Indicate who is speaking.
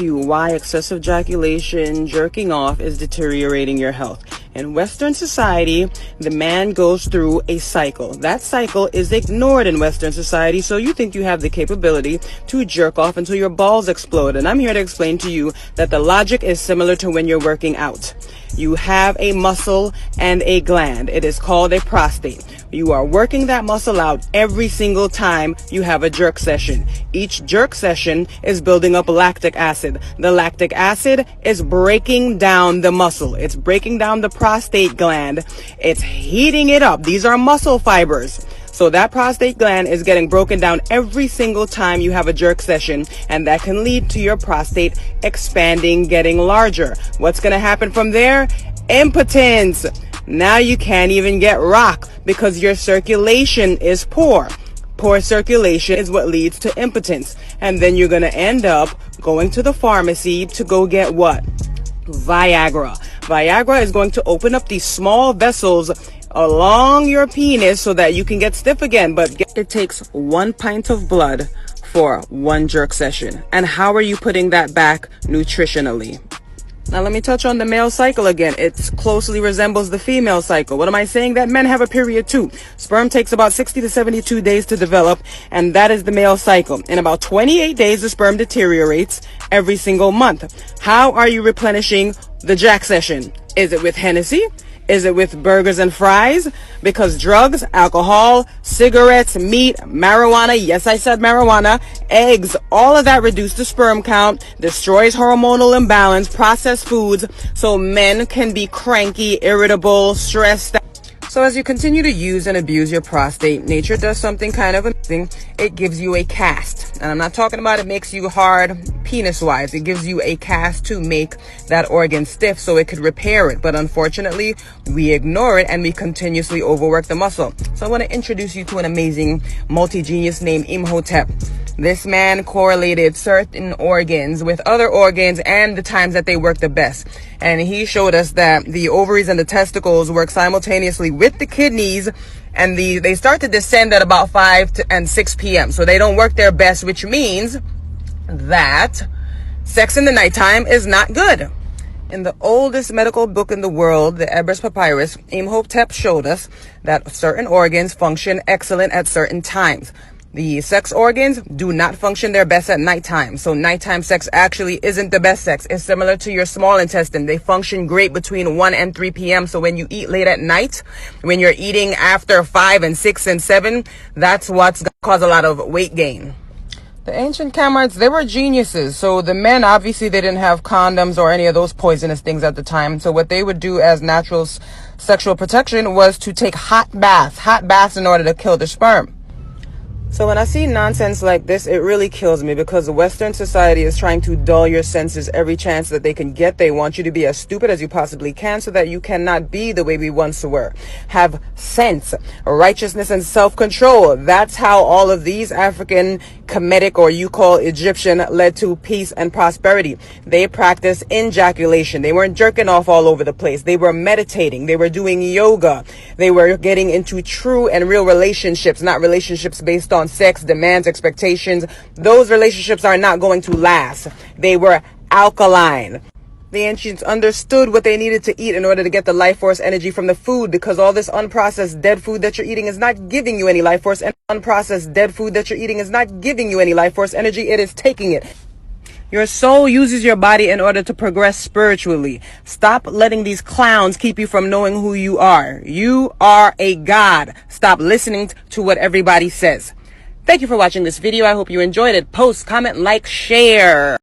Speaker 1: you why excessive ejaculation, jerking off, is deteriorating your health. In Western society, the man goes through a cycle. That cycle is ignored in Western society, so you think you have the capability to jerk off until your balls explode. And I'm here to explain to you that the logic is similar to when you're working out. You have a muscle and a gland. It is called a prostate. You are working that muscle out every single time you have a jerk session. Each jerk session is building up lactic acid. The lactic acid is breaking down the muscle. It's breaking down the prostate gland. It's heating it up. These are muscle fibers. So that prostate gland is getting broken down every single time you have a jerk session, and that can lead to your prostate expanding, getting larger. What's going to happen from there? Impotence. Now you can't even get rock because your circulation is poor. Poor circulation is what leads to impotence. And then you're going to end up going to the pharmacy to go get what? Viagra. Viagra is going to open up these small vessels along your penis so that you can get stiff again. But it takes 1 pint of blood for one jerk session. And how are you putting that back nutritionally? Now let me touch on the male cycle again. It closely resembles the female cycle. What am I saying? That men have a period too. Sperm takes about 60 to 72 days to develop, and that is the male cycle. In about 28 days, the sperm deteriorates every single month. How are you replenishing the jack session? Is it with Hennessy? Is it with burgers and fries? Because drugs, alcohol, cigarettes, meat, marijuana, yes, I said marijuana, eggs, all of that reduce the sperm count, destroys hormonal imbalance, processed foods, so men can be cranky, irritable, stressed out. So as you continue to use and abuse your prostate, nature does something kind of amazing. It gives you a cast. And I'm not talking about it makes you hard penis-wise. It gives you a cast to make that organ stiff so it could repair it. But unfortunately, we ignore it and we continuously overwork the muscle. So I want to introduce you to an amazing multi-genius named Imhotep. This man correlated certain organs with other organs and the times that they work the best. And he showed us that the ovaries and the testicles work simultaneously with the kidneys, and they start to descend at about 5 and 6 p.m. So they don't work their best, which means that sex in the nighttime is not good. In the oldest medical book in the world, the Ebers Papyrus, Imhotep showed us that certain organs function excellent at certain times. The sex organs do not function their best at nighttime. So nighttime sex actually isn't the best sex. It's similar to your small intestine. They function great between 1 and 3 p.m. So when you eat late at night, when you're eating after 5 and 6 and 7, that's what's going to cause a lot of weight gain. The ancient Kamrites, they were geniuses. So the men, obviously, they didn't have condoms or any of those poisonous things at the time. So what they would do as natural sexual protection was to take hot baths in order to kill the sperm. So when I see nonsense like this, it really kills me, because Western society is trying to dull your senses every chance that they can get. They want you to be as stupid as you possibly can so that you cannot be the way we once were. Have sense, righteousness, and self-control. That's how all of these African, Kemetic, or you call Egyptian, led to peace and prosperity. They practiced ejaculation. They weren't jerking off all over the place. They were meditating. They were doing yoga. They were getting into true and real relationships, not relationships based on sex, demands, expectations. Those relationships are not going to last. They were alkaline. The ancients understood what they needed to eat in order to get the life force energy from the food, because all this unprocessed dead food that you're eating is not giving you any life force, and unprocessed dead food that you're eating is not giving you any life force energy. It is taking it. Your soul uses your body in order to progress spiritually. Stop letting these clowns keep you from knowing who you are. You are a god. Stop listening to what everybody says. Thank you for watching this video. I hope you enjoyed it. Post, comment, like, share.